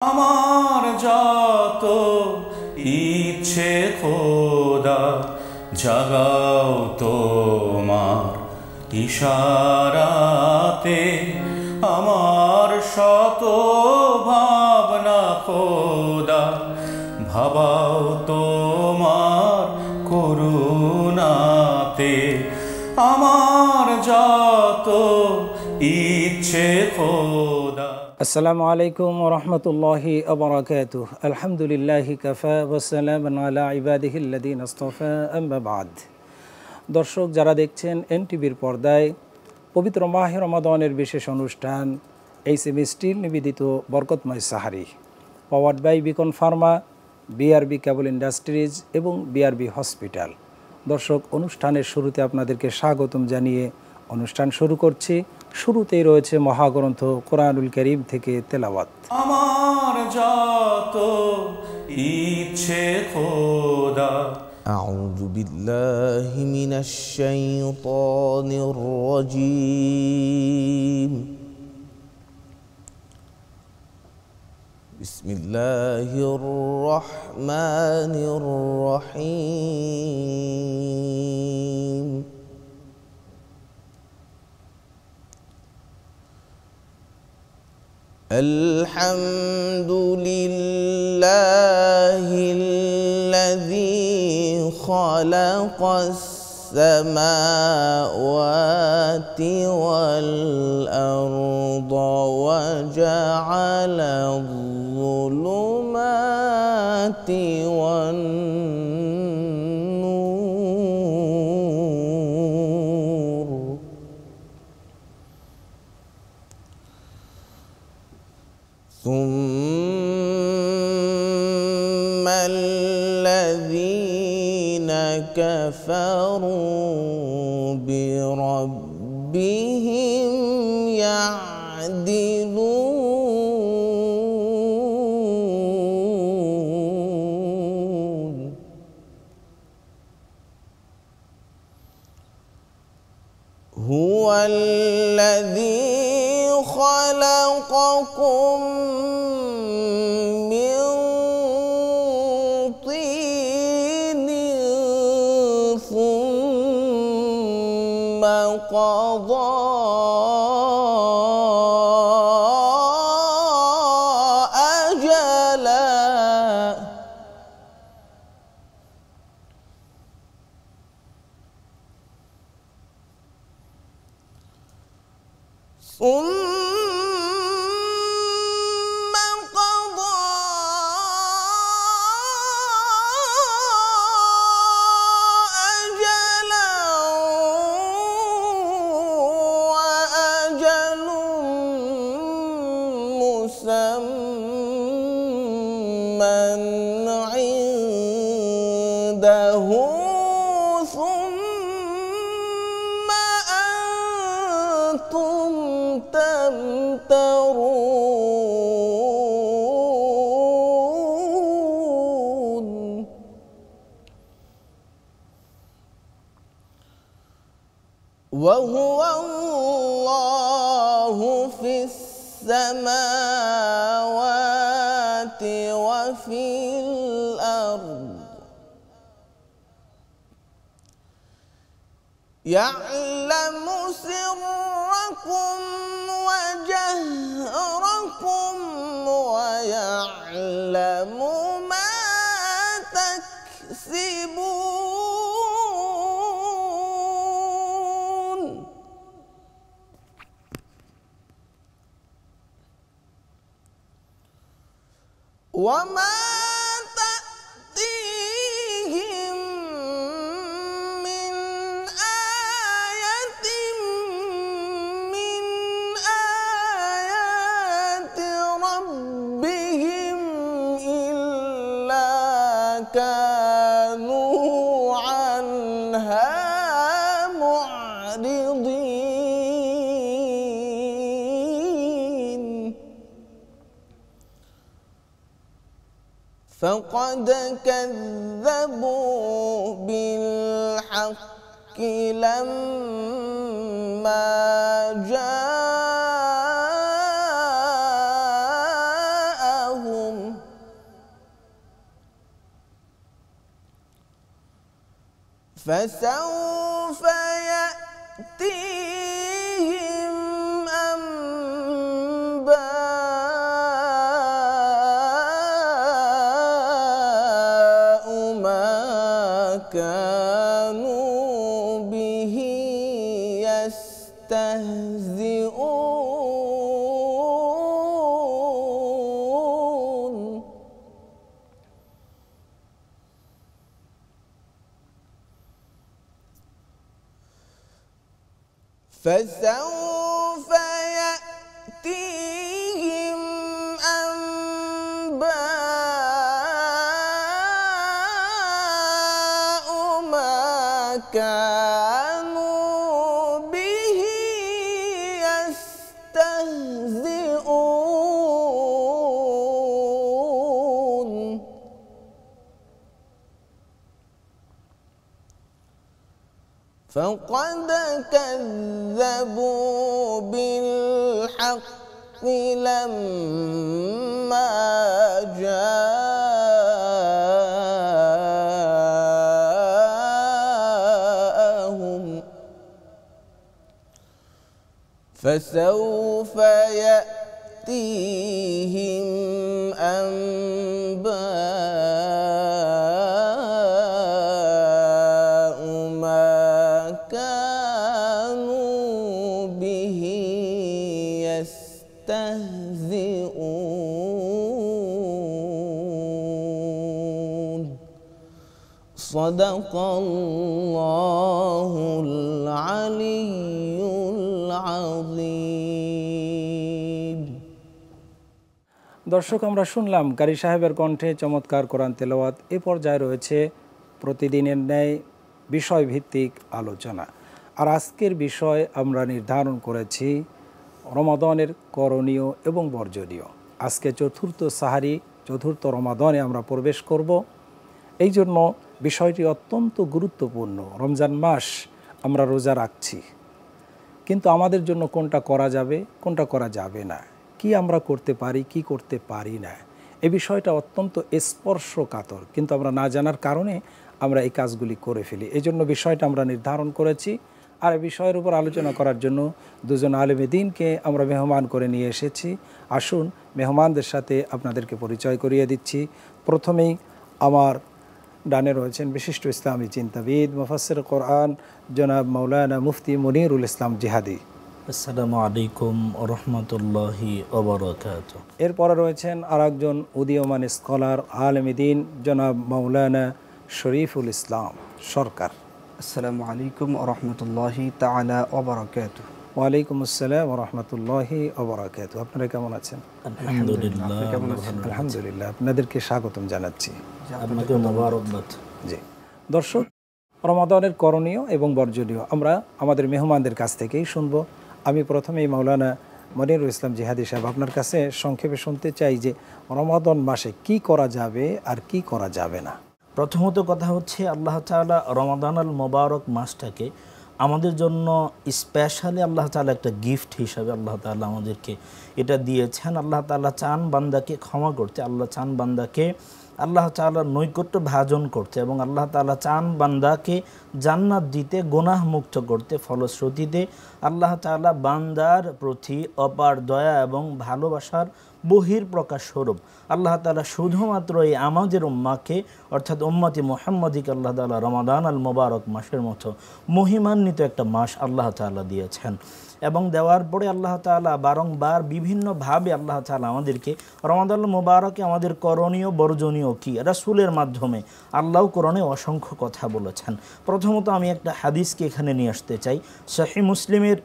আমার যত ইচ্ছে খোদা জাগাও তোমার ইশারাতে, আমার শত ভাবনা খোদা ভাবাও তোমার করুণাতে। আমার যত ইচ্ছে খোদা। আসসালামু আলাইকুম ওয়া রাহমাতুল্লাহি ওয়া বারাকাতুহু। আলহামদুলিল্লাহি কাফা ওয়া সালামুন আলা ইবাদিহিল্লাযিনা ইসতাফা, আম্মা বা'দ। দর্শক যারা দেখছেন এনটিভির পর্দায় পবিত্র মাহে রমাদানের বিশেষ অনুষ্ঠান এইচএমই স্টিল নিবেদিত বরকতময় সাহারি, powered by Beacon pharma, BRB cable industries এবং বিআরবি হসপিটাল। দর্শক, অনুষ্ঠানের শুরুতে আপনাদেরকে স্বাগতম জানিয়ে অনুষ্ঠান শুরু করছি। শুরুতেই রয়েছে মহাগ্রন্থ কোরআনুল কারীম থেকে তেলাওয়াত। আমার যত ইচ্ছে খোদা। أعوذ بالله من الشيطان الرجيم. بسم الله الرحمن الرحيم. الحمد لله الذي خلق السماوات والأرض وجعل الظلمات والنور، ثم الذين كفروا بربهم يعدلون. هو الذي خلقكم من طين ثم قضى أجلا، ثم قضى أجلا وأجل مسمى عنده، ثم أنتم تمترون. وهو الله في السماوات وفي الأرض، يعلم سركم وجهركم ويعلم ما تكسبون. وما تأتيهم من آية من آيات ربهم إلا كانوا عنها معرضين. فقد كذبوا بالحق لما جاءهم فسوف يأتيهم أنباء ما كانوا به يستهزئون فسوف يأتيهم أنباء ما كانوا به يستهزئون فقد كذبوا بالحق لما جاءهم فسوف يأتيهم أنباء ما كانوا به يستهزئون صدق الله العلي العظيم দর্শক, আমরা শুনলাম কারি সাহেবের কণ্ঠে চমৎকার কোরআন তেলাওয়াত। এ পর্যায়ে রয়েছে প্রতিদিনের ন্যায় বিষয়ভিত্তিক আলোচনা। আর আজকের বিষয় আমরা নির্ধারণ করেছি রমাদানের করণীয় এবং বর্জনীয়। আজকে চতুর্থ সাহারি, চতুর্থ রমাদানে আমরা প্রবেশ করব। এই জন্য বিষয়টি অত্যন্ত গুরুত্বপূর্ণ। রমজান মাস আমরা রোজা রাখছি, কিন্তু আমাদের জন্য কোনটা করা যাবে, কোনটা করা যাবে না, কি আমরা করতে পারি, কি করতে পারি না, এই বিষয়টা অত্যন্ত স্পর্শকাতর, কিন্তু আমরা না জানার কারণে আমরা এই কাজগুলি করে ফেলি। এই জন্য বিষয়টা আমরা নির্ধারণ করেছি। আর এই বিষয়ের উপর আলোচনা করার জন্য দুজন আলেমে দ্বীনকে আমরা মেহমান করে নিয়ে এসেছি। আসুন মেহমানদের সাথে আপনাদেরকে পরিচয় করিয়ে দিচ্ছি। প্রথমেই আমার ডানে রয়েছেন বিশিষ্ট ইসলামী চিন্তাবিদ, মুফাসসির কোরআন জনাব মাওলানা মুফতি মনিরুল ইসলাম জিহাদি। আসসালামু আলাইকুম ওয়া রাহমাতুল্লাহি ওয়া বারাকাতুহু। এরপরে রয়েছেন আরেকজন উদীয়মান স্কলার আলেমে দ্বীন জনাব মাওলানা শরীফুল ইসলাম সরকার। আসসালামু আলাইকুম ওয়া রাহমাতুল্লাহি তাআলা ওয়া বারাকাতুহু। ওয়ালাইকুম আসসালাম ওয়া রাহমাতুল্লাহি ওয়া বারাকাতুহু। আপনারা কেমন আছেন? আলহামদুলিল্লাহ। আলহামদুলিল্লাহ, আপনাদেরকে স্বাগতম জানাচ্ছি। আপনাকে মোবারকবাদ। জি দর্শক, রমাদানের করণীয় এবং বর্জনীয় আমরা আমাদের মেহমানদের কাছ থেকেই শুনব। আমি প্রথমেই মাওলানা মনিরুল ইসলাম জিহাদি সাহেব আপনার কাছে সংক্ষেপে শুনতে চাই যে রমাদান মাসে কি করা যাবে আর কি করা যাবে না। প্রথমত কথা হচ্ছে, আল্লাহ তাআলা রমাদান আল মোবারক মাসটাকে আমাদের জন্য স্পেশালি আল্লাহ তাআলা একটা গিফট হিসাবে আল্লাহ তাআলা আমাদেরকে এটা দিয়েছেন। আল্লাহ তাআলা চান বান্দাকে ক্ষমা করতে, আল্লাহ চান বান্দাকে আল্লাহ তাআলার নৈকট্য ভাজন করতে, এবং আল্লাহ তাআলা চান বান্দাকে জান্নাত দিতে, গুনাহ মুক্ত করতে। ফলশ্রুতিতে আল্লাহ তাআলা বান্দার প্রতি অপার দয়া এবং ভালোবাসার বহির্প্রকাশ স্বরূপ আল্লাহ তাআলা শুধুমাত্র এই আমাদের উম্মাকে অর্থাৎ উম্মতি মুহাম্মাদিকে আল্লাহ তাআলা রমাদান আল মোবারক মাসের মতো মহিমান্বিত একটা মাস আল্লাহ তাআলা দিয়েছেন। এবং দেওয়ার পরে আল্লাহ তাআলা বারংবার বিভিন্নভাবে আল্লাহ তাআলা আমাদেরকে রমাদান মোবারকে আমাদের করণীয় বর্জনীয় কি রাসূলের মাধ্যমে আল্লাহ কোরআনে অসংখ্য কথা বলেছেন। প্রথমত আমি একটা হাদিসকে এখানে নিয়ে আসতে চাই। সহিহ মুসলিমের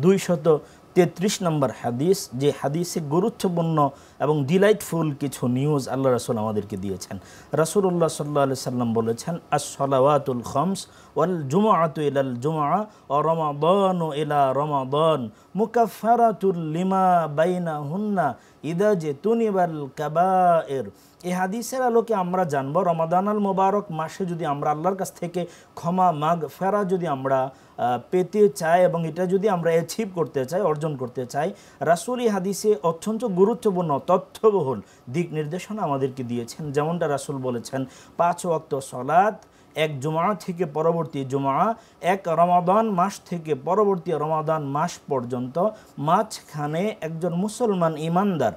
233 নম্বর হাদিস, যে হাদিসে গুরুত্বপূর্ণ এবং ডিলাইটফুল কিছু নিউজ আল্লাহ রাসূল আমাদেরকে দিয়েছেন। রাসূলুল্লাহ সাল্লাল্লাহু আলাইহি সাল্লাম বলেছেন, আস-সালাওয়াতুল খামস ওয়াল জুমআতু ইলাল জুমআ ওয়া রমাদানু ইলা রমাদান মুকাফফারাতুল লিমা বাইনাহুন্না ইদা জাতুনিবাল কাবায়ের। এই হাদিসের আলোকে আমরা জানব রমাদান আল মোবারক মাসে যদি আমরা আল্লাহর কাছ থেকে ক্ষমা মাগফিরা যদি আমরা পেতে চাই এবং এটা যদি আমরা অ্যাচিভ করতে চাই, অর্জন করতে চাই, রাসূল এই হাদিসে অত্যন্ত গুরুত্বপূর্ণ তথ্যবহুল দিক নির্দেশনা আমাদেরকে দিয়েছেন। যেমনটা রাসূল বলেছেন, 5 ওয়াক্ত সালাত এক জুমা থেকে পরবর্তী জুমা, এক রমাদান মাস থেকে পরবর্তী রমাদান মাস পর্যন্ত মাঝখানে একজন মুসলমান ইমানদার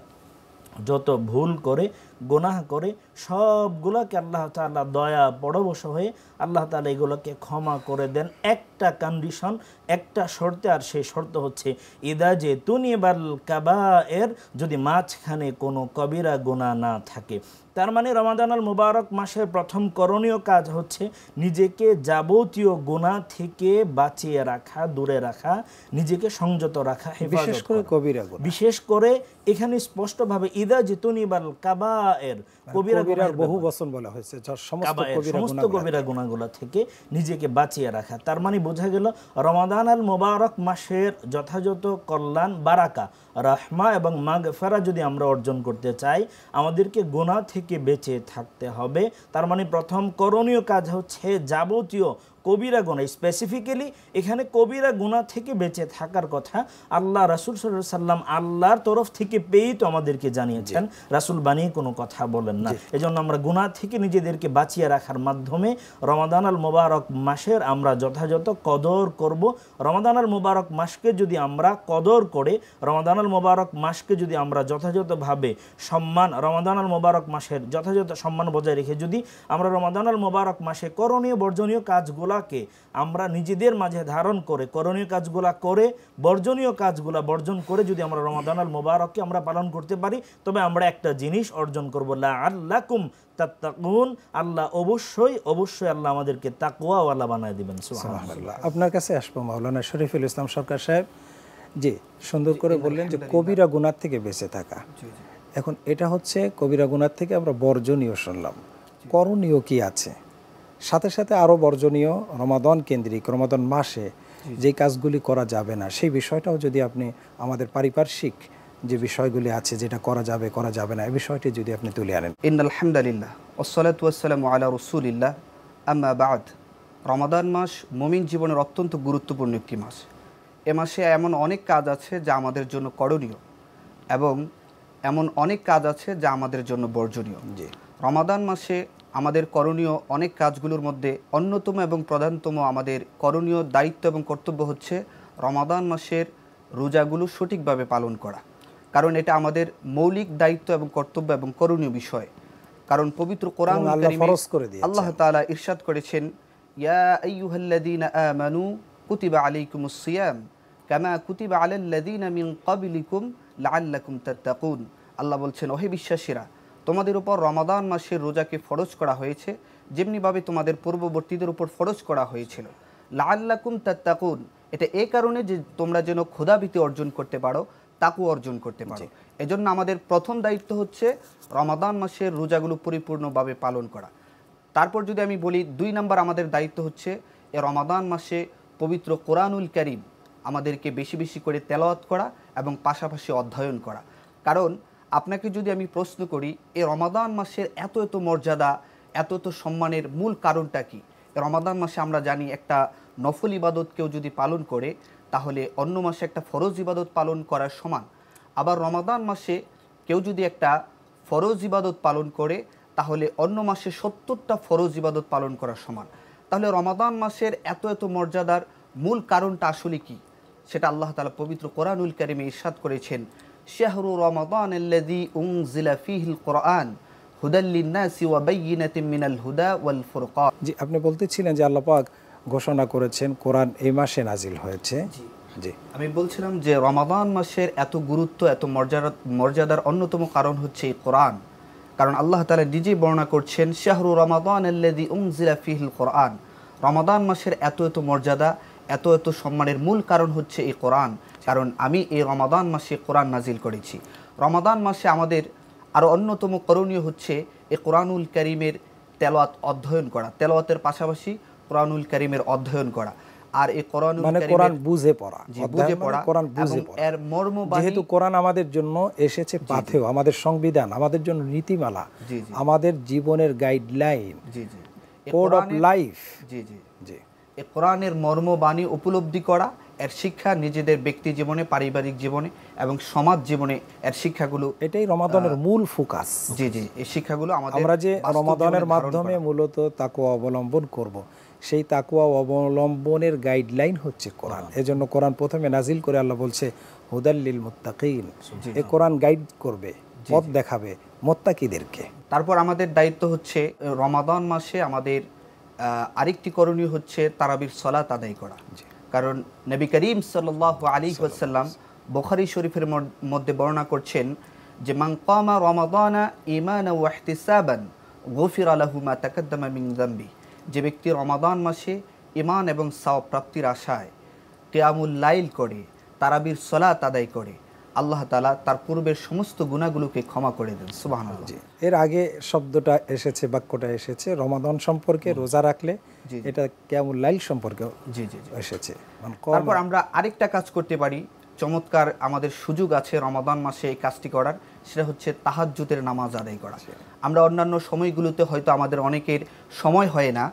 যত ভুল করে, গুনাহ করে, সবগুলোকে আল্লাহ তাআলা দয়া পরবশ হয়ে আল্লাহ তাআলা এগুলোকে ক্ষমা করে দেন একটা কন্ডিশন, একটা শর্তে। আর সেই শর্ত হচ্ছে ইদা যে তুনিবাল কাবায়ের, যদি মাঝখানে কোনো কবিরা গুনাহ না থাকে। তার মানে রমাদানুল মুবারক মাসের প্রথম করণীয় কাজ হচ্ছে নিজেকে যাবতীয় গুনাহ থেকে বাঁচিয়ে রাখা, দূরে রাখা, নিজেকে সংযত রাখা, বিশেষ করে কবিরা গুনাহ। বিশেষ করে এখানে স্পষ্টভাবে ইদা জিতুনিবাল কাবায়ের, কবিরা গুনাহের বহু বচন বলা হয়েছে, সমস্ত কবিরা গুনাহগুলো থেকে নিজেকে বাঁচিয়ে রাখা। তার মানে বোঝা গেল রমাদানুল মুবারক মাসের যথাযথ কল্যাণ, বারাকা, রাহমা এবং মাগফিরাত যদি আমরা অর্জন করতে চাই, আমাদেরকে গুনাহ থেকে বেঁচে থাকতে হবে। তার মানে প্রথম করণীয় কাজ হচ্ছে যাবতীয় কবিরা গুনাহ, স্পেসিফিক্যালি এখানে কবিরা গুনাহ থেকে বেঁচে থাকার কথা আল্লাহ রাসূল সাল্লাল্লাহু আলাইহি ওয়াসাল্লাম আল্লাহর তরফ থেকে পেয়েই তো আমাদেরকে জানিয়েছেন, রাসূল বানিয়ে কোনো কথা বলেন না। এজন্য আমরা গুনাহ থেকে নিজেদেরকে বাঁচিয়ে রাখার মাধ্যমে রমাদানুল মুবারক মাসের আমরা যথাযথ কদর করব। রমাদানুল মুবারক মাসকে যদি আমরা কদর করে, রমাদানুল মুবারক মাসকে যদি আমরা যথাযথভাবে সম্মান, রমাদানুল মুবারক মাসের যথাযথ সম্মান বজায় রেখে যদি আমরা রমাদানুল মুবারক মাসে করণীয় বর্জনীয় কাজগুলো আমরা নিজেদের মাঝে ধারণ করে, করণীয় কাজগুলা করে, বর্জনীয় কাজগুলা বর্জন করে যদি আমরা রমাদানুল মুবারককে আমরা পালন করতে পারি, তবে আমরা একটা জিনিস অর্জন করব, লাআল্লাকুম তাত্তাকুন। আল্লাহ অবশ্যই আল্লাহ আমাদেরকে তাকওয়াওয়ালা বানায় দিবেন। সুবহানাল্লাহ। আপনার কাছে আসবো মাওলানা শরীফুল ইসলাম সরকার সাহেব। জি, সুন্দর করে বললেন যে কবিরা গুনাহ থেকে বেঁচে থাকা। এখন এটা হচ্ছে কবিরা গুনাহ থেকে আমরা বর্জনীয় শুনলাম, করণীয় কি আছে? সাথে সাথে আরও বর্জনীয় রমাদান কেন্দ্রিক, রমাদান মাসে যে কাজগুলি করা যাবে না, সেই বিষয়টাও যদি আপনি আমাদের পারিপার্শ্বিক যে বিষয়গুলি আছে, যেটা করা যাবে করা যাবে না, এই বিষয়টি যদি আপনি তুলে আনেন। ইন্নাল হামদুলিল্লাহ ওয়াসসালাতু ওয়াসসালামু আলা রাসূলিল্লাহ, আম্মা বা'দ। রমাদান মাস মুমিন জীবনের অত্যন্ত গুরুত্বপূর্ণ একটি মাস। এ মাসে এমন অনেক কাজ আছে যা আমাদের জন্য করণীয় এবং এমন অনেক কাজ আছে যা আমাদের জন্য বর্জনীয়। রমাদান মাসে আমাদের করণীয় অনেক কাজগুলোর মধ্যে অন্যতম এবং প্রধানতম আমাদের করণীয় দায়িত্ব এবং কর্তব্য হচ্ছে রমাদান মাসের রোজাগুলো সঠিকভাবে পালন করা। কারণ এটা আমাদের মৌলিক দায়িত্ব এবং কর্তব্য এবং করণীয় বিষয়। কারণ পবিত্র কোরআনুল কারীমে আল্লাহ তাআলা ইরশাদ করেছেন, ইয়া আইয়ুহাল্লাযীনা আমানু কুতিবা আলাইকুমুস সিয়াম কামা কুতিবা আলাল্লাযীনা মিন ক্বাবলিকুম লাআল্লাকুম তাত্তাকুন। আল্লাহ বলছেন, ওহে বিশ্বাসীরা, তোমাদের উপর রমাদান মাসের রোজাকে ফরজ করা হয়েছে যেমনিভাবে তোমাদের পূর্ববর্তীদের উপর ফরজ করা হয়েছিল। লাআল্লাকুম তাত্তাকুন, এটা এই কারণে যে তোমরা যেন ক্ষুধাভীতি অর্জন করতে পারো, তাকওয়া অর্জন করতে পারো। এজন্য আমাদের প্রথম দায়িত্ব হচ্ছে রমাদান মাসের রোজাগুলো পরিপূর্ণভাবে পালন করা। তারপর যদি আমি বলি 2 নম্বর আমাদের দায়িত্ব হচ্ছে এই রমাদান মাসে পবিত্র কোরআনুল কারীম আমাদেরকে বেশি বেশি করে তেলাওয়াত করা এবং পাশাপাশি অধ্যয়ন করা। কারণ আপনাকে যদি আমি প্রশ্ন করি এই রমাদান মাসের এত মর্যাদা, এত সম্মানের মূল কারণটা কি? রমাদান মাসে আমরা জানি একটা নফল ইবাদত কেউ যদি পালন করে তাহলে অন্য মাসে একটা ফরজ ইবাদত পালন করার সমান। আবার রমাদান মাসে কেউ যদি একটা ফরজ ইবাদত পালন করে তাহলে অন্য মাসে 70টা ফরজ ইবাদত পালন করার সমান। তাহলে রমাদান মাসের এত মর্যাদার মূল কারণটা আসলে কি? সেটা আল্লাহ তাআলা পবিত্র কোরআনুল কারীমে ইরশাদ করেছেন, শাহরু রমাদানাল্লাযী উনজিলা ফীহিল কুরআন হুদাল লিন-নাসি ওয়া বায়্যিনাতিন মিনাল হুদা ওয়াল ফুরকান। জি, আপনি বলতেছিলেন যে আল্লাহ পাক ঘোষণা করেছেন কোরআন এই মাসে নাজিল হয়েছে। জি, আমি বলছিলাম যে রমাদান মাসের এত গুরুত্ব, এত মর্যাদার অন্যতম কারণ হচ্ছে এই কোরআন। কারণ আল্লাহ তাআলা নিজেই বর্ণনা করছেন, শাহরু রমাদানাল্লাযী উনজিলা ফীহিল কুরআন। রমাদান মাসের এত মর্যাদা, এত সম্মানের মূল কারণ হচ্ছে এই কোরআন। কারণ আমি এই রমাদান মাসে কোরআন নাজিল করেছি। রমাদান মাসে আমাদের আরও অন্যতম করণীয় হচ্ছে এই কোরআনুল কারীমের তেলাওয়াত অধ্যয়ন করা, তেলাওয়াতের পাশাপাশি কোরআনুল কারীমের অধ্যয়ন করা। আর এই কোরআনুল কারীমের কোরআন বুঝে পড়া, বুঝে পড়া, কোরআন বুঝে পড়া। এর মর্মবাণী, যেহেতু কোরআন আমাদের জন্য এসেছে পাথেয়, আমাদের সংবিধান, আমাদের জন্য নীতিমালা, আমাদের জীবনের গাইডলাইন, কোড অফ লাইফ। এই কোরআনের মর্মবাণী উপলব্ধি করা এর শিক্ষা নিজেদের ব্যক্তি জীবনে, পারিবারিক জীবনে এবং সমাজ জীবনে এর শিক্ষাগুলো, এটাই রমাদানের মূল ফোকাস। জি জি, এই শিক্ষাগুলো আমাদের আমরা যে বাস্তব রমাদানের জীবনে ধারণ মাধ্যমে করা। মূলত তাকওয়া অবলম্বন করব, সেই তাকওয়া অবলম্বনের গাইডলাইন হচ্ছে কোরআন। এজন্য কোরআন প্রথমে নাজিল করে আল্লাহ বলছে হুদাল্লিল মুত্তাকিন, এই কোরআন গাইড করবে, পথ দেখাবে মুত্তাকিদেরকে। তারপর আমাদের দায়িত্ব হচ্ছে রমাদান মাসে আমাদের আরেকটি করণীয় হচ্ছে তারাবির সালাত আদায় করা। কারণ নবী করিম সাল্লাল্লাহু আলাইহি ওয়াসাল্লাম বুখারী শরীফের মধ্যে বর্ণনা করছেন যে মান কামা রমাদানা ঈমানান ওয়া ইহতিসাবান গুফিরা লাহু মা তাকাদ্দামা মিন যামবি, যে ব্যক্তি রমাদান মাসে ঈমান এবং সওয়াব প্রাপ্তির আশায় কিয়ামুল লাইল করে, তারাবির সালাত আদায় করে, আল্লাহ তাআলা তার পূর্বের সমস্ত গুনাহগুলোকে ক্ষমা করে দেন। সুবহানাল্লাহ। এর আগে শব্দটা এসেছে, বাক্যটা এসেছে রমাদান সম্পর্কে, রোজা রাখলে, এটা কিয়ামুল লাইল সম্পর্কে জি জি এসেছে। তারপর আমরা আরেকটা কাজ করতে পারি, চমৎকার আমাদের সুযোগ আছে রমাদান মাসে এই কাজটি করার, সেটা হচ্ছে তাহাজ্জুদের নামাজ আদায় করা। আমরা অন্যান্য সময়গুলোতে হয়তো আমাদের অনেকের সময় হয় না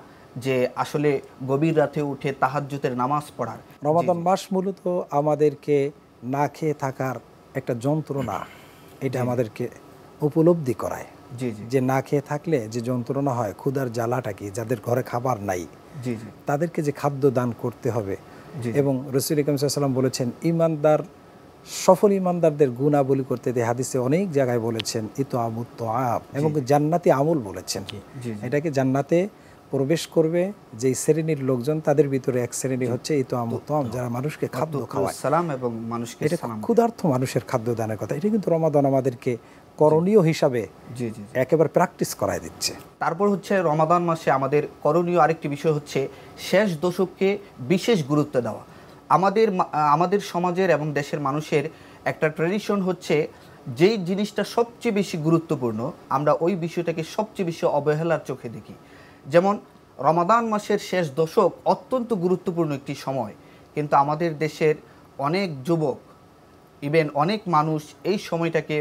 যে আসলে গভীর রাতে উঠে তাহাজ্জুদের নামাজ পড়ার। রমাদান মাস মূলত আমাদেরকে না খেয়ে থাকার একটা যন্ত্রণা, এটা আমাদেরকে উপলব্ধি করায়। জি জি যে না খেয়ে থাকলে যে যন্ত্রণা হয়, ক্ষুধার জ্বালাটা কি, যাদের ঘরে খাবার নাই জি জি তাদেরকে যে খাদ্য দান করতে হবে। জি। এবং রাসূল করিম সাল্লাল্লাহু আলাইহি ওয়াসাল্লাম বলেছেন, ইমানদার, সফল ইমানদারদের গুণাবলী করতে দিয়ে হাদিসে অনেক জায়গায় বলেছেন ইতআমুত তাআম, এবং জান্নাতি আমল বলেছেন। এটাকে জান্নাতে প্রবেশ করবে যেই শ্রেণীর লোকজন, তাদের ভিতরে এক শ্রেণী হচ্ছে ইতআমুত তাআম, যারা মানুষকে খাদ্য খাওয়ায়, সালাম এবং মানুষকে এটা সালাম। ক্ষুধার্ত মানুষের খাদ্য দানের কথা। এটা কিন্তু রমাদান আমাদেরকে করণীয় হিসাবে জি জি। একেবারে প্র্যাকটিস করায় দিচ্ছে। তারপর হচ্ছে রমাদান মাসে আমাদের করণীয় আরেকটি বিষয় হচ্ছে শেষ দশককে বিশেষ গুরুত্ব দেওয়া। আমাদের সমাজের এবং দেশের মানুষের একটা ট্র্যাডিশন হচ্ছে, যেই জিনিসটা সবচেয়ে বেশি গুরুত্বপূর্ণ আমরা ওই বিষয়টাকে সবচেয়ে বেশি অবহেলার চোখে দেখি। যেমন রমাদান মাসের শেষ দশক অত্যন্ত গুরুত্বপূর্ণ একটি সময়, কিন্তু আমাদের দেশের অনেক যুবক, ইভেন অনেক মানুষ এই সময়টাকে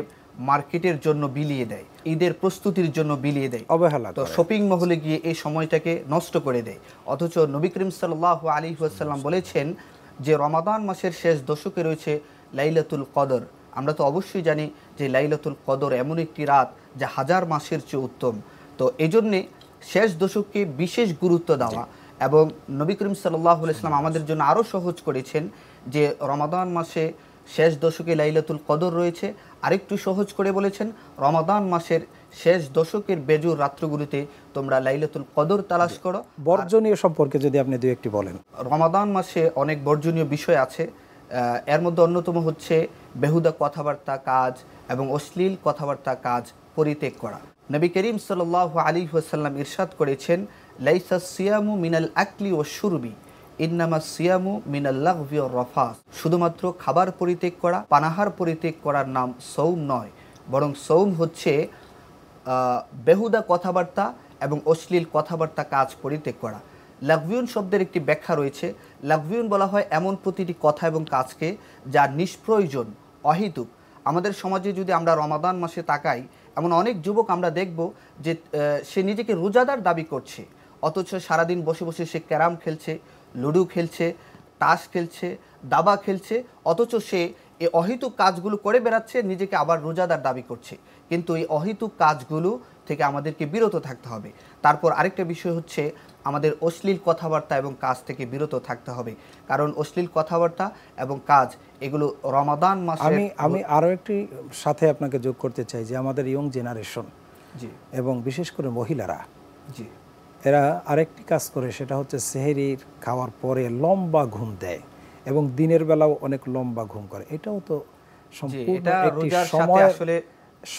মার্কেটের জন্য বিলিয়ে দেয়, ঈদের প্রস্তুতির জন্য বিলিয়ে দেয়, অবহেলা তো শপিং মহলে গিয়ে এই সময়টাকে নষ্ট করে দেয়। অথচ নবী করিম সাল্লাল্লাহু আলাইহি ওয়াসাল্লাম বলেছেন যে রমাদান মাসের শেষ দশকে রয়েছে লাইলাতুল কদর। আমরা তো অবশ্যই জানি যে লাইলাতুল কদর এমন একটি রাত যা হাজার মাসের চেয়ে উত্তম। তো এই জন্যে শেষ দশককে বিশেষ গুরুত্ব দেওয়া, এবং নবী করিম সাল্লাল্লাহু আলাইহি ওয়াসাল্লাম আমাদের জন্য আরও সহজ করেছেন যে রমাদান মাসে শেষ দশকে লাইলাতুল কদর রয়েছে, আরেকটু সহজ করে বলেছেন রমাদান মাসের শেষ দশকের বেজুর রাত্রগুলিতে তোমরা লাইলাতুল কদর তালাশ করো। বর্জনীয় সম্পর্কে যদি আপনি দুই একটি বলেন। রমাদান মাসে অনেক বর্জনীয় বিষয় আছে, এর মধ্যে অন্যতম হচ্ছে বেহুদা কথাবার্তা, কাজ এবং অশ্লীল কথাবার্তা, কাজ পরিত্যাগ করা। নবী করিম সাল্লাল্লাহু আলাইহি ওয়াসাল্লাম ইরশাদ করেছেন, লাইসা সিয়ামু মিনাল আকলি ওয়াশ শুরবি ইন্নামা সিয়ামু মিনাল লাগবি ওয়ার রাফাস। শুধুমাত্র খাবার পরিত্যাগ করা, পানাহার পরিত্যাগ করার নাম সৌম নয়, বরং সৌম হচ্ছে বেহুদা কথাবার্তা এবং অশ্লীল কথাবার্তা, কাজ পরিত্যাগ করা। লাগভিউন শব্দের একটি ব্যাখ্যা রয়েছে। লাগভিউন বলা হয় এমন প্রতিটি কথা এবং কাজকে যা নিষ্প্রয়োজন, অহেতুক। আমাদের সমাজে যদি আমরা রমাদান মাসে তাকাই, এমন অনেক যুবক আমরা দেখব যে সে নিজেকে রোজাদার দাবি করছে, অথচ সারাদিন বসে বসে সে ক্যারাম খেলছে, লুডো খেলছে, তাস খেলছে, দাবা খেলছে, অথচ সে এই অহেতুক কাজগুলো করে বেড়াচ্ছে, নিজেকে আবার রোজাদার দাবি করছে। কিন্তু এই অহেতুক কাজগুলো থেকে আমাদেরকে বিরত থাকতে হবে। তারপর আরেকটা বিষয় হচ্ছে আমাদের অশ্লীল কথাবার্তা এবং কাজ থেকে বিরত থাকতে হবে, কারণ অশ্লীল কথাবার্তা এবং কাজ এগুলো রমাদান মাসে। আমি আরও একটি সাথে আপনাকে যোগ করতে চাই যে আমাদের ইয়ং জেনারেশন জি এবং বিশেষ করে মহিলারা, জি, এরা আরেকটি কাজ করে, সেটা হচ্ছে সেহরির খাওয়ার পরে লম্বা ঘুম দেয় এবং দিনের বেলাও অনেক লম্বা ঘুম করে। এটাও তো সম্পূর্ণ একটি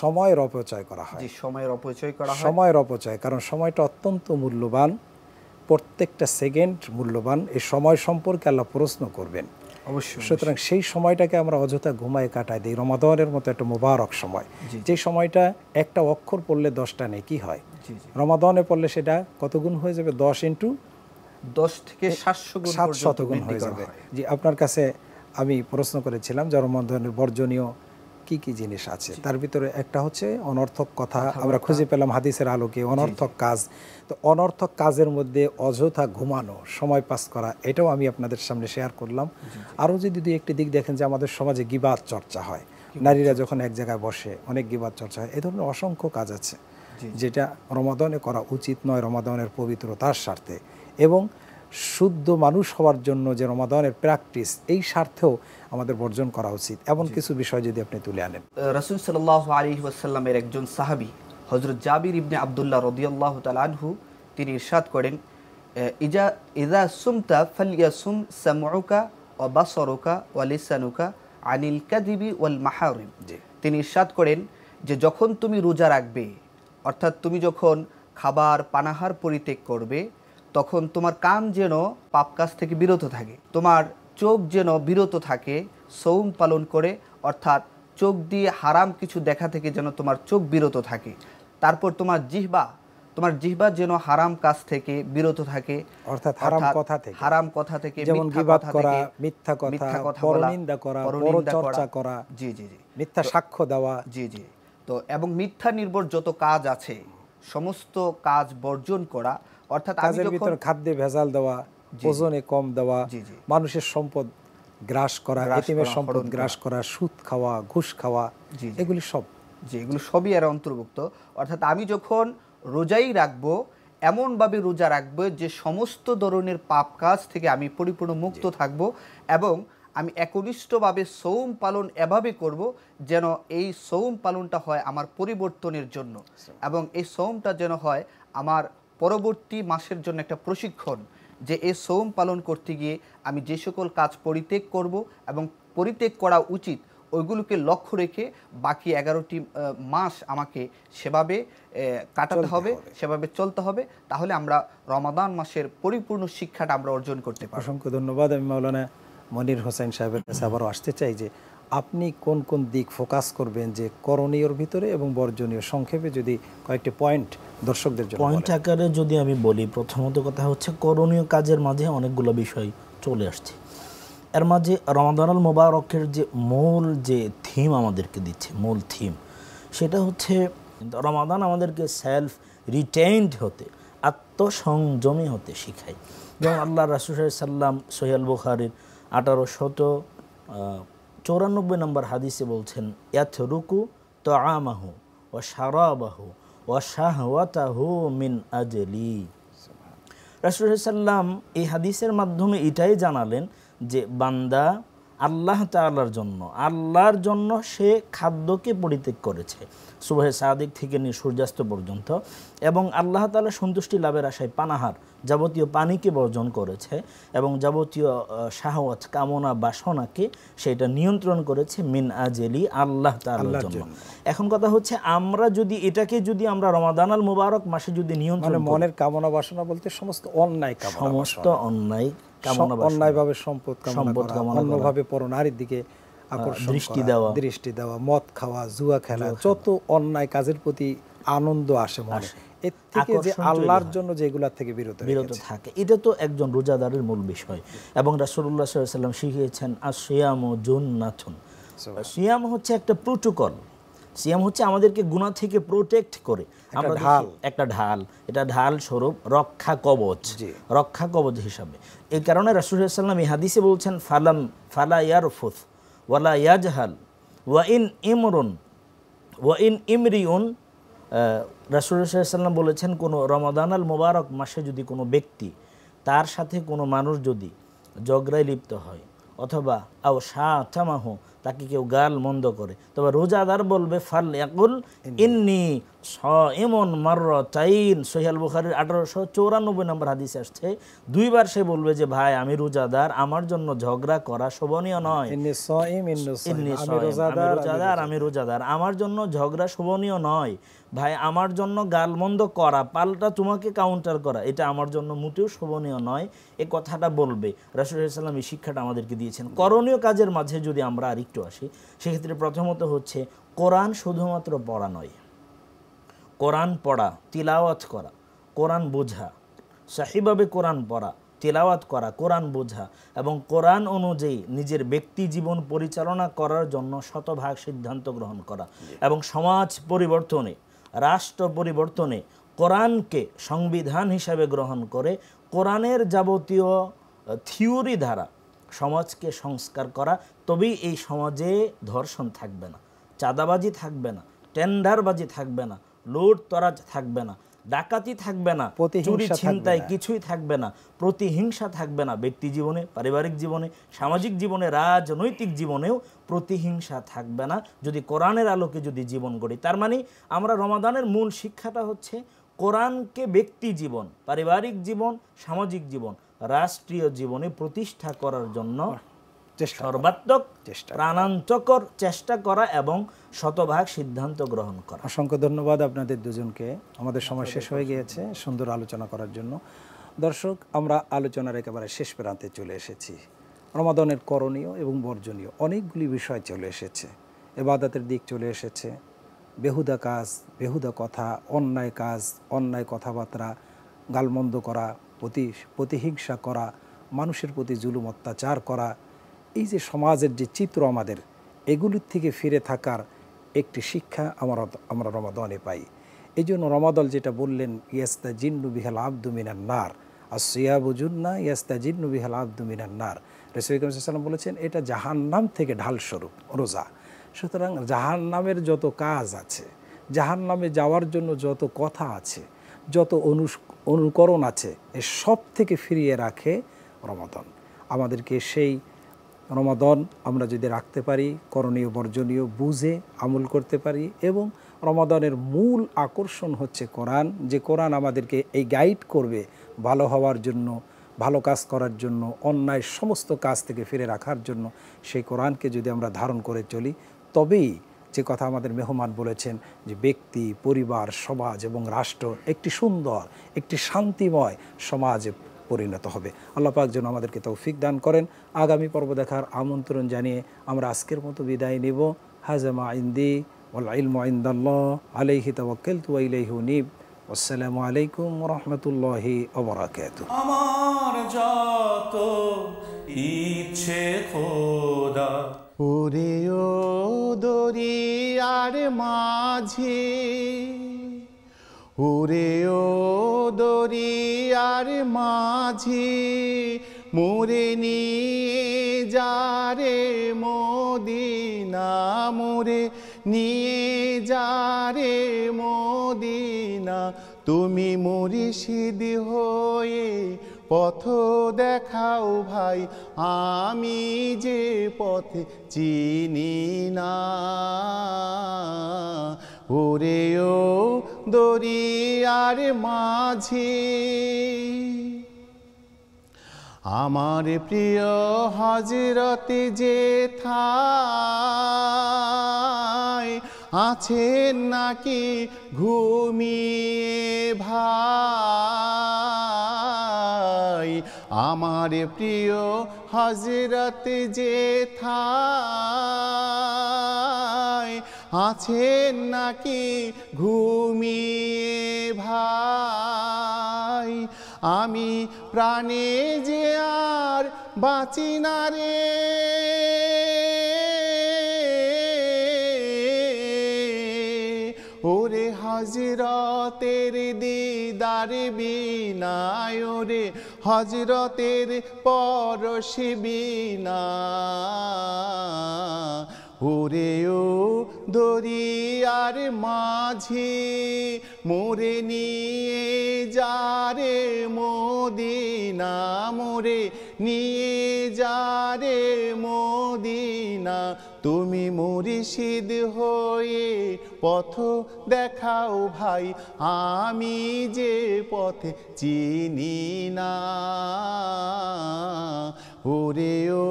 সময়ের অপচয় করা হয়। সময়ের অপচয় করা হয়, সময়ের অপচয়, কারণ সময়টা অত্যন্ত মূল্যবান, প্রত্যেকটা সেকেন্ড মূল্যবান। এই সময় সম্পর্কে আল্লাহ প্রশ্ন করবেন অবশ্যই। সুতরাং সেই সময়টাকে আমরা অযথা ঘুমায় কাটাই দিই। রমাদানের মতো একটা মোবারক সময়, যে সময়টা একটা অক্ষর পড়লে 10টা নেকি হয়, রমাদানে পড়লে সেটা কত গুণ হয়ে যাবে? 10 × 10 থেকে 700 গুণ হয়ে যাবে। জি, আপনার কাছে আমি প্রশ্ন করেছিলাম যে রমাদানের বর্জনীয় কি কি জিনিস আছে? তার ভিতরে একটা হচ্ছে অনর্থক কথা, আমরা খুঁজে পেলাম হাদিসের আলোকে অনর্থক কাজ। তো অনর্থক কাজের মধ্যে অযথা ঘুমানো, সময় পাস করা, এটাও আমি আপনাদের সামনে শেয়ার করলাম। আরও যদি দুই একটি দিক দেখেন যে আমাদের সমাজে গীবাত চর্চা হয়, নারীরা যখন এক জায়গায় বসে অনেক গীবাত চর্চা হয়, এ ধরনের অসংখ্য কাজ আছে যেটা রমাদানে করা উচিত নয়, রমাদানের পবিত্রতার স্বার্থে এবং শুদ্ধ মানুষ হওয়ার জন্য যে রমাদানের প্র্যাকটিস, এই স্বার্থেও আমাদের বর্জন করা উচিত। এমন কিছু বিষয় যদি আপনি তুলে আনেন। রাসূল সাল্লাল্লাহু আলাইহি ওয়াসাল্লামের একজন সাহাবী হযরত জাবির ইবনে আব্দুল্লাহ রাদিয়াল্লাহু তাআলা আনহু তিনি ইরশাদ করেন, ইযা সুমতা ফালইয়াসুম সামউকা ওয়া বাসারুকা ওয়া লিসানুকা আনিল কাযিবি ওয়াল মাহারিম। তিনি ইরশাদ করেন যে যখন তুমি রোজা রাখবে, অর্থাৎ তুমি যখন খাবার পানাহার পরিত্যাগ করবে, তখন তোমার কান যেন পাপ কাজ থেকে বিরত থাকে, তোমার চোখ যেন বিরত থাকে সৌম পালন করে, অর্থাৎ চোখ দিয়ে হারাম কিছু দেখা থেকে যেন তোমার চোখ বিরত থাকে। তারপর তোমার জিহ্বা যেন হারাম কাজ থেকে বিরত থাকে, অর্থাৎ হারাম কথা থেকে, যেমন গীবত করা, মিথ্যা কথা, পরনিন্দা করা, পরচর্চা করা, জি জি জি, মিথ্যা সাক্ষ্য দেওয়া, জি জি। তো এবং মিথ্যা নির্ভর যত কাজ আছে সমস্ত কাজ বর্জন করা, অর্থাৎ কাজের ভিতর খাদ্যে ভেজাল দেওয়া, ওজনে কম দেওয়া, মানুষের সম্পদ গ্রাস করা, এতিমের সম্পদ গ্রাস করা, সুদ খাওয়া, ঘুষ খাওয়া, এগুলি সবই এর অন্তর্ভুক্ত। অর্থাৎ আমি যখন রোজাই রাখবো, এমনভাবে রোজা রাখবো যে সমস্ত ধরনের পাপ কাজ থেকে আমি পরিপূর্ণ মুক্ত থাকবো এবং আমি একনিষ্ঠভাবে সৌম পালন এভাবে করব যেন এই সৌম পালনটা হয় আমার পরিবর্তনের জন্য এবং এই সৌমটা যেন হয় আমার পরবর্তী মাসের জন্য একটা প্রশিক্ষণ, যে এই সৌম পালন করতে গিয়ে আমি যে সকল কাজ পরিত্যাগ করব এবং পরিত্যাগ করা উচিত ওইগুলোকে লক্ষ্য রেখে বাকি 11টি মাস আমাকে সেভাবে কাটাতে হবে, সেভাবে চলতে হবে, তাহলে আমরা রমাদান মাসের পরিপূর্ণ শিক্ষাটা আমরা অর্জন করতে পারব। অসংখ্য ধন্যবাদ। আমি মাওলানা মনির হোসেন সাহেবের কাছে আবারও আসতে চাই যে আপনি কোন কোন দিক ফোকাস করবেন যে করণীয়র ভিতরে এবং বর্জনীয়, সংক্ষেপে যদি কয়েকটি পয়েন্ট দর্শকদের জন্য পয়েন্ট আকারে যদি আমি বলি, প্রথমত কথা হচ্ছে করণীয় কাজের মাঝে অনেকগুলো বিষয় চলে আসছে। এর মাঝে রমাদানুল মোবারকের যে মূল যে থিম আমাদেরকে দিচ্ছে, মূল থিম সেটা হচ্ছে রমাদান আমাদেরকে সেলফ রিটেইনড হতে, আত্মসংযমী হতে শিখায়। যেমন আল্লাহ রাসূল সাল্লাম সহিহ বুখারীর 1894 নম্বর হাদিসে বলছেন, ইয়াতরুকু তাআমাহু ওয়া শারাবাহু ওয়া শাহওয়াতাহু মিন আজলি। রাসূল সাল্লাম এই হাদিসের মাধ্যমে এটাই জানালেন যে বান্দা আল্লাহ তাআলার জন্য সে খাদ্যকে পরিত্যাগ করেছে সুবহে সাদিক থেকে নিয়ে সূর্যাস্ত পর্যন্ত, এবং আল্লাহ তাআলার সন্তুষ্টি লাভের আশায় পানাহার যাবতীয় পানিকে বর্জন করেছে এবং যাবতীয় শাহওয়াত কামনা বাসনাকে সেটা নিয়ন্ত্রণ করেছে মিন আজলি, আল্লাহ তাআলার জন্য। এখন কথা হচ্ছে আমরা যদি এটাকে যদি আমরা রমাদানুল মুবারক মাসে যদি নিয়ন্ত্রণ, মনের কামনা বাসনা বলতে সমস্ত অন্যায় কামনা, সমস্ত অন্যায় অন্যায়ভাবে সম্পদ কামনা, অন্যভাবে পরনারীর দিকে আকর্ষণ, দৃষ্টি দেওয়া, মদ খাওয়া, জুয়া খেলা, যত অন্যায় কাজের প্রতি আনন্দ আসে মনে, এর থেকে যে আল্লাহর জন্য যেগুলা থেকে বিরত থাকে, এটা তো একজন রোজাদারের মূল বিষয়। এবং রাসূলুল্লাহ সাল্লাল্লাহু আলাইহি ওয়াসাল্লাম শিখিয়েছেন আসিয়ামু জুন্নাতুন। সিয়াম হচ্ছে একটা প্রোটোকল, সিয়াম হচ্ছে আমাদেরকে গুনাহ থেকে প্রোটেক্ট করে, আমরা একটা ঢাল, এটা ঢাল স্বরূপ রক্ষা কবচ হিসাবে। এই কারণে রাসূল সাল্লাল্লাহু আলাইহি ওয়াসাল্লাম এই হাদিসে বলছেন ফালা ইয়ারফুথ ওয়ালা ইয়াজহাল ওয়া ইন ইমরিউন। রাসূল সাল্লাল্লাহু আলাইহি ওয়াসাল্লাম বলেছেন, কোনো রমাদানুল মুবারক মাসে যদি কোনো ব্যক্তি, তার সাথে কোনো মানুষ যদি ঝগড়ায় লিপ্ত হয় অথবা আও শাতামাহু, তাকে কেউ গাল মন্দ করে, তবে রোজাদার বলবে ফালইয়াকুল ইন্নী সাইমুন মাররাতাইন। সহিহ বুখারীর 1894 নম্বর হাদিসে আসছে, দুইবার সে বলবে যে ভাই আমি রোজাদার, আমার জন্য ঝগড়া করা শোভনীয় নয়। আমি রোজাদার, আমার জন্য ঝগড়া শোভনীয় নয়। ভাই আমার জন্য গালমন্দ করা, পাল্টা তোমাকে কাউন্টার করা, এটা আমার জন্য মোটেও শোভনীয় নয়, এই কথাটা বলবে। রাসূল সাল্লাল্লাহু আলাইহি ওয়াসাল্লাম এই শিক্ষাটা আমাদেরকে দিয়েছেন। করণীয় কাজের মাঝে যদি আমরা আরেকটু আসি, সেক্ষেত্রে প্রথমত হচ্ছে কোরআন শুধুমাত্র পড়া নয়, কোরআন পড়া, তিলাওয়াত করা, কোরআন বোঝা, সহিভাবে কোরআন পড়া, তেলাওয়াত করা, কোরআন বোঝা এবং কোরআন অনুযায়ী নিজের ব্যক্তি জীবন পরিচালনা করার জন্য শতভাগ সিদ্ধান্ত গ্রহণ করা এবং সমাজ পরিবর্তনে, রাষ্ট্র পরিবর্তনে কোরআনকে সংবিধান হিসাবে গ্রহণ করে কোরআনের যাবতীয় থিওরি দ্বারা সমাজকে সংস্কার করা, তবেই এই সমাজে ধর্ষণ থাকবে না, চাঁদাবাজি থাকবে না, টেন্ডারবাজি থাকবে না, লুট তরাজ থাকবে না, ডাকাতি থাকবে না, চুরি ছিনতাই কিছুই থাকবে না, প্রতিহিংসা থাকবে না। ব্যক্তি জীবনে, পারিবারিক জীবনে, সামাজিক জীবনে, রাজনৈতিক জীবনেও প্রতিহিংসা থাকবে না যদি কোরআনের আলোকে যদি জীবন গড়ি। তার মানে আমরা রমাদানের মূল শিক্ষাটা হচ্ছে কোরআনকে ব্যক্তি জীবন, পারিবারিক জীবন, সামাজিক জীবন, রাষ্ট্রীয় জীবনে প্রতিষ্ঠা করার জন্য সর্বাত্মক প্রাণান্তকর চেষ্টা করা এবং শতভাগ সিদ্ধান্ত গ্রহণ করা। অসংখ্য ধন্যবাদ আপনাদের দুজনকে। আমাদের সময় শেষ হয়ে গিয়েছে সুন্দর আলোচনা করার জন্য। দর্শক, আমরা আলোচনার একেবারে শেষ প্রান্তে চলে এসেছি। রমাদানের করণীয় এবং বর্জনীয় অনেকগুলি বিষয় চলে এসেছে, ইবাদতের দিক চলে এসেছে, বেহুদা কাজ, বেহুদা কথা, অন্যায় কাজ, অন্যায় কথাবার্তা, গালমন্দ করা, প্রতিহিংসা করা, মানুষের প্রতি জুলুম অত্যাচার করা, এই যে সমাজের যে চিত্র আমাদের, এগুলির থেকে ফিরে থাকার একটি শিক্ষা আমরা রমাদানে পাই। এই জন্য রমাদান যেটা বললেন, ইয়াস্তাজিন্নু বিহাল আবদু মিনান নার, আসিয়াবু জুন্না ইয়াস্তাজিন্নু বিহাল আবদু মিনান নার। রাসূল সাল্লাল্লাহু আলাইহি ওয়াসাল্লাম বলেছেন এটা জাহান্নাম থেকে ঢাল স্বরূপ রোজা। সুতরাং জাহান্নামের যত কাজ আছে, জাহান্নামে যাওয়ার জন্য যত কথা আছে, যত অনুকরণ আছে, এ সব থেকে ফিরিয়ে রাখে রমাদান। আমাদেরকে সেই রমাদান আমরা যদি রাখতে পারি, করণীয় বর্জনীয় বুঝে আমল করতে পারি, এবং রমাদানের মূল আকর্ষণ হচ্ছে কোরআন, যে কোরআন আমাদেরকে এই গাইড করবে ভালো হওয়ার জন্য, ভালো কাজ করার জন্য, অন্যায় সমস্ত কাজ থেকে ফিরে রাখার জন্য। সেই কোরআনকে যদি আমরা ধারণ করে চলি, তবেই যে কথা আমাদের মেহমান বলেছেন যে ব্যক্তি, পরিবার, সমাজ এবং রাষ্ট্র একটি সুন্দর, একটি শান্তিময় সমাজে পরিণত হবে। আল্লাহ পাক যেন আমাদেরকে তৌফিক দান করেন। আগামী পর্ব দেখার আমন্ত্রণ জানিয়ে আমরা আজকের মতো বিদায় নেব। হাযা মা ইনদি ওয়াল ইলমু ইনদাল্লাহ আলাইহি তাওয়াক্কালতু ওয়া ইলাইহি উনীব। আসসালামু আলাইকুম ওয়া রাহমাতুল্লাহি ওয়া বারাকাতুহু। আমার যত ইচ্ছে খোদা, ওরে ও দরিয়ার মাঝি, ওরে ও দরিয়ার মাঝি, মোরে নিয়ে যারে মদিনা, মোরে নিয়ে যারে মদিনা। তুমি মুর্শিদ হয়ে পথ দেখাও ভাই, আমি যে পথে চিনি না। ওরে ও দরিয়ার মাঝি, আমার প্রিয় হযরত যেথায় আছেন নাকি ঘুমিয়ে ভাই, আমার প্রিয় হযরত যেথায় আছেন নাকি ঘুমিয়ে ভাই। আমি প্রাণে যে আর বাঁচি না রে, ওরে হযরতের দিদার বিনা, ওরে হযরতের পরশ বিনা। ওরে ও দরিয়ার মাঝি, মোরে নিয়ে যারে মদিনা, মোরে নিয়ে যারে মদিনা। তুমি মুর্শিদ হয়ে পথ দেখাও ভাই, আমি যে পথে চিনি না। ওরে ও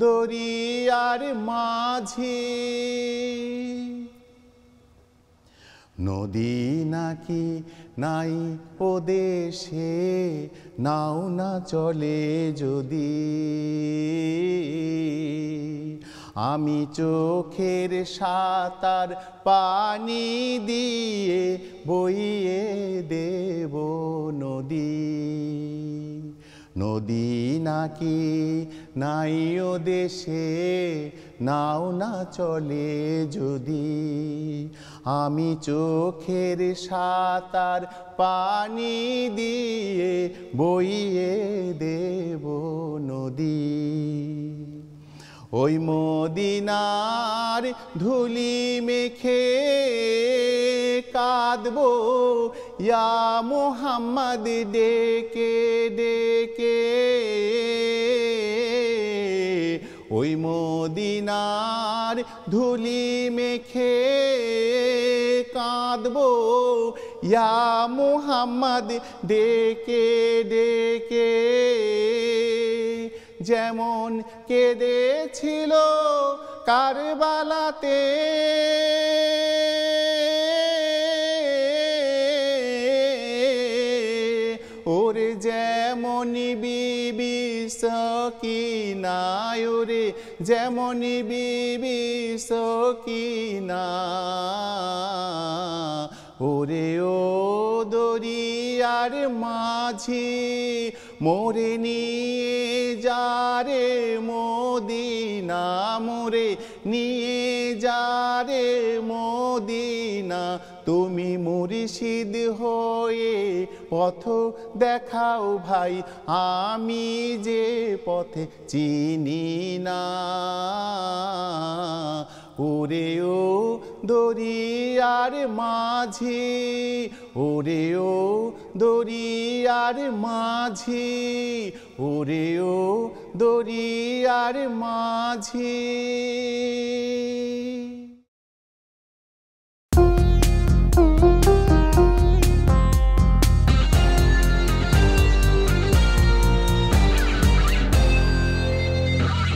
দরিয়ার মাঝি, নদী নাকি নাই ও দেশে, নাও না চলে যদি, আমি চোখের সাতার পানি দিয়ে বইয়ে দেব নদী। নদী নাকি নাইও দেশে, নাও না চলে যদি, আমি চোখের সাঁতার পানি দিয়ে বইয়ে দেব নদী। ওই মদিনার ধুলি মেখে কাঁদবো ইয়া মুহাম্মদ ডেকে ডেকে। ওই মদিনার ধুলি মেখে কাঁদবো ইয়া মুহাম্মদ ডেকে ডেকে। যেমন কেঁদেছিল কারবালাতে, ওরে যেমন বিবি সকিনা, ওরে যেমন বিবি সকিনা। ওরে ও দরিয়ার মাঝি মোরে নিয়ে যারে মদিনা, মোরে নিয়ে যারে মদিনা। তুমি মুর্শিদ হয়ে পথ দেখাও ভাই, আমি যে পথে চিনি না। ওরে ও দরিয়ার মাঝি, ওরে ও দরিয়ার মাঝি, ওরে ও দরিয়ার মাঝি।